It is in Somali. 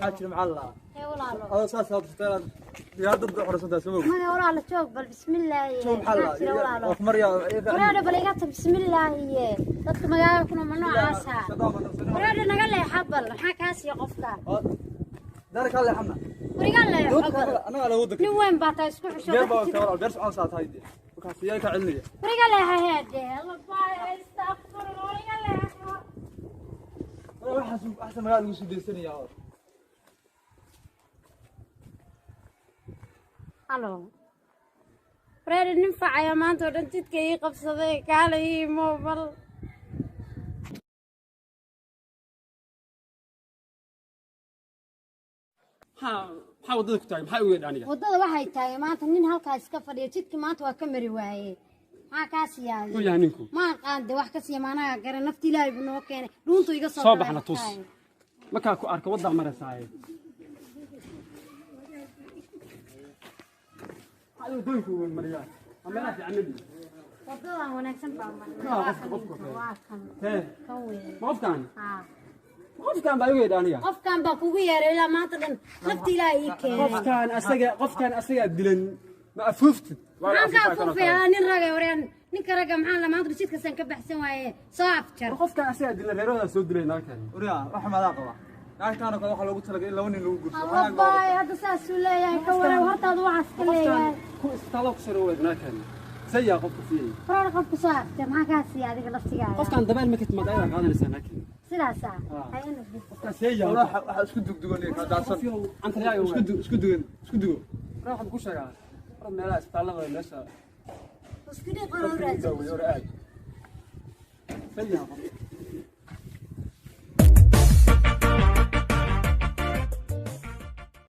حاجة مع الله هذا صار صار يا ضد حرصتها سوق ما ولا على شوق بل بسم الله شوف حلا وخمر يا ورانا بليغات بسم الله هي dadka magaalada kuna ma noocaasa waraana naga leeyahay xabal maxaa kaas iyo qofka دارك الله يحمى wariga leeyahay انا على ودك nin weyn baa tahay isku xusho بيرس عن ساعه هايدي وكاس ياك علنيه wariga leeyahay heede الله baa istaghfir wariga leeyahay والله احسن مقال وش ديسني يا ولد الو بريد ننفع يا مانتو دنتيدك ii qabsaday kaalay moobal maxaa wadada ku taagay maxaa u yeedha aniga wadada waxay taagay maanta nin halkaas iska fadhiyo jidka maanta waa ka mari waayay maxaa kaas yahay yaa ninku ma qaande wax ka sii maanaha garan nafti ilaahay buu noo keenay dhuuntu iga soo baxna tus markaa ku arka wadda maraysaay ayo doonku mariyaa amana fi annabi wadada wanaagsan baa waa kan weey qofkan qofkan baa u yeedha aniga qofkan baa kugu yeeray ilaa maanta dhan nafti ilaahay ii keenay qofkan asaga dilan ma afuuftid waxaan ka afuufay nin raga wareen ninka raga maxaan la maanta jidka san ka baxsan waaye soo afjar qofkan asaga dilan reerada soo dilay naalkan وريا رحمه الله قبا لكن انا waxa lagu talagay in laba nin lagu gurso waxaan baay hada saas uu leeyahay ka waran hortaad waxa iska leeyahay ku istaalo ku soo weed naalkan sayya qofku fiiyay fara qofku soo afjar maxaa ka sii adiga laftigaaga qofkan dabeel ma ka timid ayda qaadanaysa naalkan sidaas ayna qofkan sayya waxa isku dugduganay ka daadsan isku dugo waxaan ku sheegaa meelaha isbitaalada meesha isku dhig qoro raad sayya